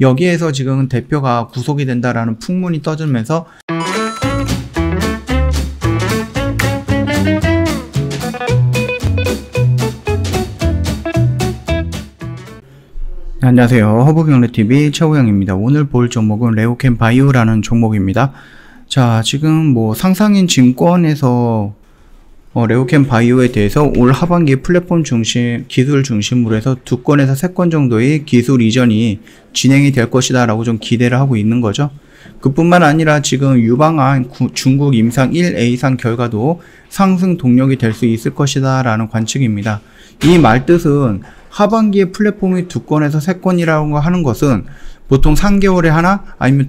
여기에서 지금 대표가 구속이 된다라는 풍문이 떠들면서 안녕하세요. 허브경제TV 최호영입니다. 오늘 볼 종목은 레오캠바이오라는 종목입니다. 자, 지금 상상인 증권에서 레오캠바이오에 대해서 올 하반기 플랫폼 중심, 기술 중심으로 해서 2건에서 3건 정도의 기술 이전이 진행이 될 것이다 라고 좀 기대를 하고 있는 거죠. 그뿐만 아니라 지금 유방한 중국 임상 1A상 결과도 상승 동력이 될 수 있을 것이다 라는 관측입니다. 이 말뜻은 하반기에 플랫폼이 2건에서 3건이라고 하는 것은 보통 3개월에 하나 아니면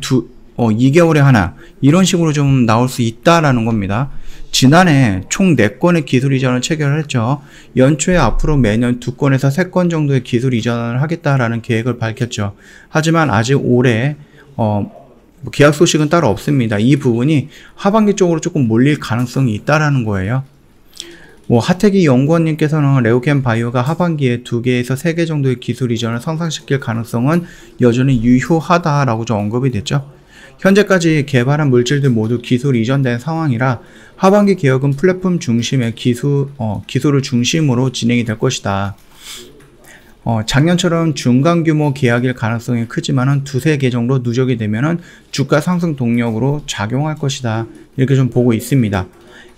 2개월에 하나 이런 식으로 좀 나올 수 있다라는 겁니다. 지난해 총 4건의 기술 이전을 체결을 했죠. 연초에 앞으로 매년 2건에서 3건 정도의 기술 이전을 하겠다라는 계획을 밝혔죠. 하지만 아직 올해 계약 소식은 따로 없습니다. 이 부분이 하반기 쪽으로 조금 몰릴 가능성이 있다라는 거예요. 하태기 연구원님께서는 레오캠바이오가 하반기에 2개에서 3개 정도의 기술 이전을 성사시킬 가능성은 여전히 유효하다라고 좀 언급이 됐죠. 현재까지 개발한 물질들 모두 기술 이전된 상황이라 하반기 개혁은 플랫폼 중심의 기술을 중심으로 진행이 될 것이다. 작년처럼 중간 규모 계약일 가능성이 크지만은 2-3개 정도 누적이 되면은 주가 상승 동력으로 작용할 것이다. 이렇게 좀 보고 있습니다.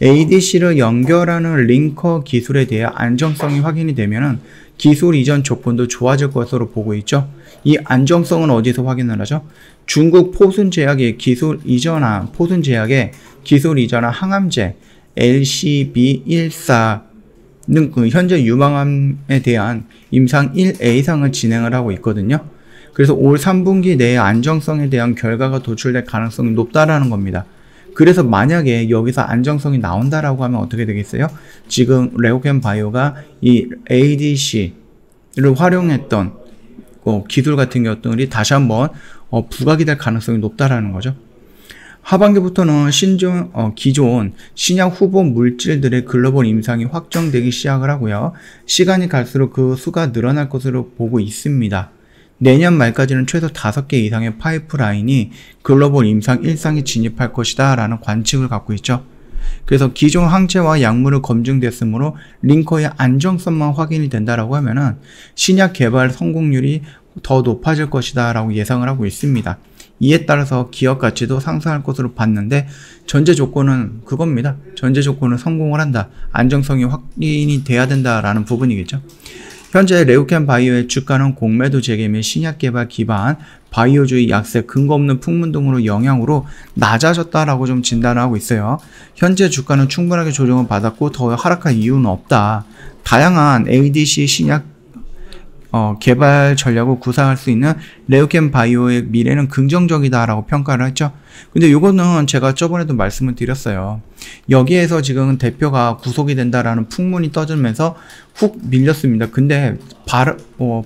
ADC를 연결하는 링커 기술에 대해 안정성이 확인이 되면은 기술 이전 조건도 좋아질 것으로 보고 있죠. 이 안정성은 어디서 확인을 하죠? 중국 포순제약의 기술 이전한 항암제 LCB14는 현재 유방암에 대한 임상 1A상을 진행을 하고 있거든요. 그래서 올 3분기 내에 안정성에 대한 결과가 도출될 가능성이 높다라는 겁니다. 그래서 만약에 여기서 안정성이 나온다라고 하면 어떻게 되겠어요? 지금 레오캠바이오가 이 ADC를 활용했던 기술 같은 것들이 다시 한번 부각이 될 가능성이 높다라는 거죠. 하반기부터는 기존 신약 후보 물질들의 글로벌 임상이 확정되기 시작을 하고요. 시간이 갈수록 그 수가 늘어날 것으로 보고 있습니다. 내년 말까지는 최소 5개 이상의 파이프라인이 글로벌 임상 1상에 진입할 것이다 라는 관측을 갖고 있죠. 그래서 기존 항체와 약물을 검증됐으므로 링커의 안정성만 확인이 된다라고 하면은 신약 개발 성공률이 더 높아질 것이다 라고 예상을 하고 있습니다. 이에 따라서 기업 가치도 상승할 것으로 봤는데 전제 조건은 그겁니다. 전제 조건은 성공을 한다. 안정성이 확인이 돼야 된다라는 부분이겠죠. 현재 레오캠바이오의 주가는 공매도 재개 및 신약 개발 기반 바이오주의 약세, 근거 없는 풍문 등으로 영향으로 낮아졌다라고 좀 진단을 하고 있어요. 현재 주가는 충분하게 조정을 받았고 더 하락할 이유는 없다. 다양한 ADC 신약 개발 전략을 구사할 수 있는 레오캠바이오의 미래는 긍정적이다라고 평가를 했죠. 근데 이거는 제가 저번에도 말씀을 드렸어요. 여기에서 지금 대표가 구속이 된다라는 풍문이 떠들면서 훅 밀렸습니다. 근데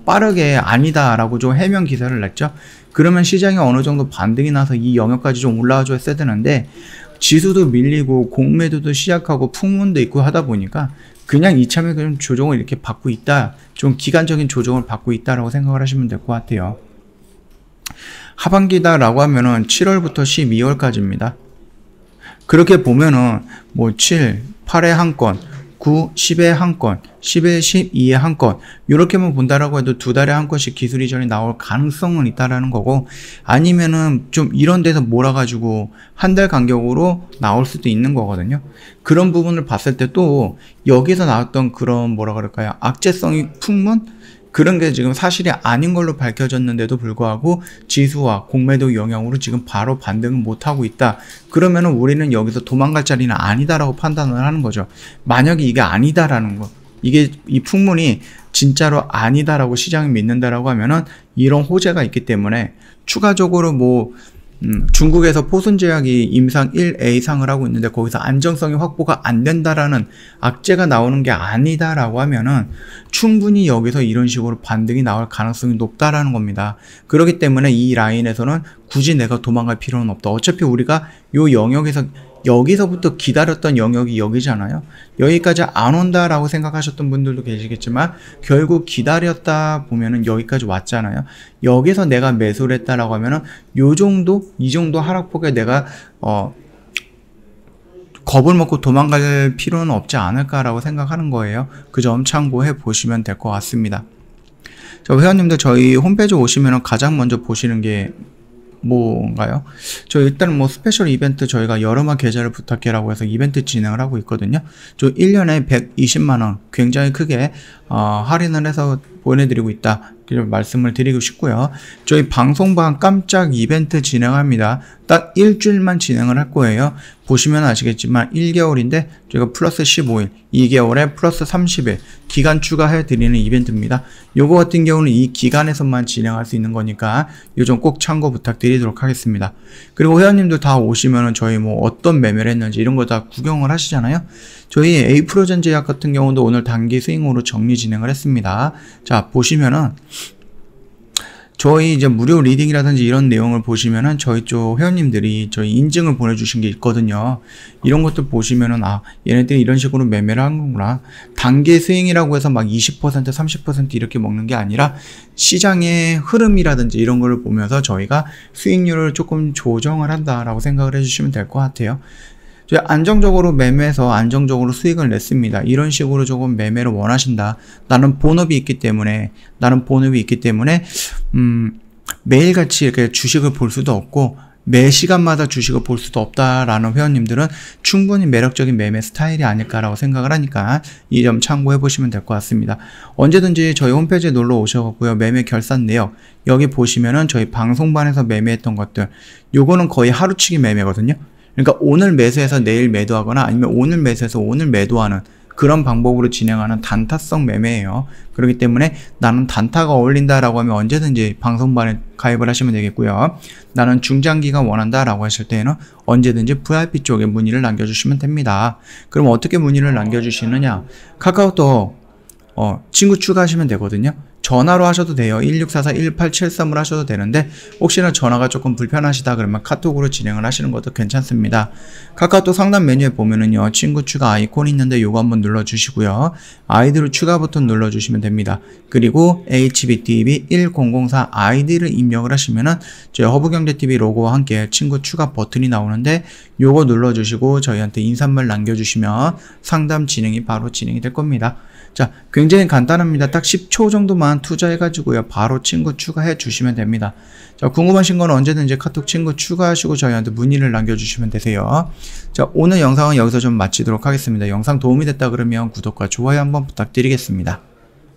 빠르게 아니다라고 좀 해명 기사를 냈죠. 그러면 시장이 어느 정도 반등이 나서 이 영역까지 좀 올라와 줬어야 되는데 지수도 밀리고 공매도도 시작하고 풍문도 있고 하다 보니까 그냥 이참에 그냥 조정을 이렇게 받고 있다. 좀 기간적인 조정을 받고 있다라고 생각을 하시면 될 것 같아요. 하반기다라고 하면은 7월부터 12월까지입니다. 그렇게 보면은 7, 8에 한 건, 9, 10에 한 건, 11, 12에 한 건 이렇게만 본다라고 해도 2달에 한 건씩 기술 이전이 나올 가능성은 있다라는 거고 아니면은 좀 이런 데서 몰아가지고 한 달 간격으로 나올 수도 있는 거거든요. 그런 부분을 봤을 때 또 여기서 나왔던 그런 악재성이 풍문? 그런 게 지금 사실이 아닌 걸로 밝혀졌는데도 불구하고 지수와 공매도 영향으로 지금 바로 반등을 못하고 있다. 그러면은 우리는 여기서 도망갈 자리는 아니다라고 판단을 하는 거죠. 만약에 이게 아니다라는 거, 이 풍문이 진짜로 아니다라고 시장이 믿는다라고 하면은 이런 호재가 있기 때문에 추가적으로 중국에서 포순제약이 임상 1A상을 하고 있는데 거기서 안정성이 확보가 안 된다라는 악재가 나오는 게 아니다라고 하면은 충분히 여기서 이런 식으로 반등이 나올 가능성이 높다라는 겁니다. 그렇기 때문에 이 라인에서는 굳이 내가 도망갈 필요는 없다. 어차피 우리가 이 영역에서 여기서부터 기다렸던 영역이 여기잖아요. 여기까지 안 온다라고 생각하셨던 분들도 계시겠지만 결국 기다렸다 보면은 여기까지 왔잖아요. 여기서 내가 매수를 했다라고 하면은 이 정도 하락폭에 내가 겁을 먹고 도망갈 필요는 없지 않을까라고 생각하는 거예요. 그 점 참고해 보시면 될 것 같습니다. 자, 회원님들 저희 홈페이지 오시면 가장 먼저 보시는 게 뭔가요? 저 일단 뭐 스페셜 이벤트 저희가 여름아 계좌를 부탁해라고 해서 이벤트 진행을 하고 있거든요. 저 1년에 120만원 굉장히 크게 할인을 해서 보내드리고 있다. 말씀을 드리고 싶고요. 저희 방송방 깜짝 이벤트 진행합니다. 딱 일주일만 진행을 할 거예요. 보시면 아시겠지만 1개월인데 저희가 플러스 15일, 2개월에 플러스 30일 기간 추가해 드리는 이벤트입니다. 요거 같은 경우는 이 기간에서만 진행할 수 있는 거니까 요 점 꼭 참고 부탁드리도록 하겠습니다. 그리고 회원님들 다 오시면은 저희 뭐 어떤 매매를 했는지 이런 거 다 구경을 하시잖아요. 저희 A-프로젠 제약 같은 경우도 오늘 단기 스윙으로 정리 진행을 했습니다. 자, 보시면은 저희 이제 무료 리딩이라든지 이런 내용을 보시면은 저희 쪽 회원님들이 저희 인증을 보내주신 게 있거든요. 이런 것들 보시면은 얘네들이 이런 식으로 매매를 한 거구나. 단기 스윙이라고 해서 막 20% 30% 이렇게 먹는 게 아니라 시장의 흐름이라든지 이런 거를 보면서 저희가 수익률을 조금 조정을 한다라고 생각을 해주시면 될 것 같아요. 저희 안정적으로 매매해서 안정적으로 수익을 냈습니다. 이런 식으로 조금 매매를 원하신다. 나는 본업이 있기 때문에 매일같이 이렇게 주식을 볼 수도 없고 매 시간마다 주식을 볼 수도 없다라는 회원님들은 충분히 매력적인 매매 스타일이 아닐까라고 생각을 하니까 이 점 참고해 보시면 될 것 같습니다. 언제든지 저희 홈페이지에 놀러 오셔갖고요. 매매 결산 내역 여기 보시면은 저희 방송반에서 매매했던 것들 요거는 거의 하루치기 매매거든요. 그러니까 오늘 매수해서 내일 매도하거나 아니면 오늘 매수해서 오늘 매도하는 그런 방법으로 진행하는 단타성 매매예요. 그렇기 때문에 나는 단타가 어울린다라고 하면 언제든지 방송반에 가입을 하시면 되겠고요. 나는 중장기가 원한다라고 하실 때는 언제든지 VIP 쪽에 문의를 남겨주시면 됩니다. 그럼 어떻게 문의를 남겨주시느냐? 카카오톡 친구 추가하시면 되거든요. 전화로 하셔도 돼요. 1644-1873으로 하셔도 되는데 혹시나 전화가 조금 불편하시다 그러면 카톡으로 진행을 하시는 것도 괜찮습니다. 카카오톡 상단 메뉴에 보면은요. 친구 추가 아이콘이 있는데 요거 한번 눌러주시고요. 아이디로 추가 버튼 눌러주시면 됩니다. 그리고 HBTV1004 아이디를 입력을 하시면은 저희 허브경제TV 로고와 함께 친구 추가 버튼이 나오는데 요거 눌러주시고 저희한테 인사말 남겨주시면 상담 진행이 바로 진행이 될 겁니다. 자, 굉장히 간단합니다. 딱 10초 정도만 투자해가지고요. 바로 친구 추가해 주시면 됩니다. 자, 궁금하신 건 언제든지 카톡 친구 추가하시고 저희한테 문의를 남겨주시면 되세요. 자, 오늘 영상은 여기서 좀 마치도록 하겠습니다. 영상 도움이 됐다 그러면 구독과 좋아요 한번 부탁드리겠습니다.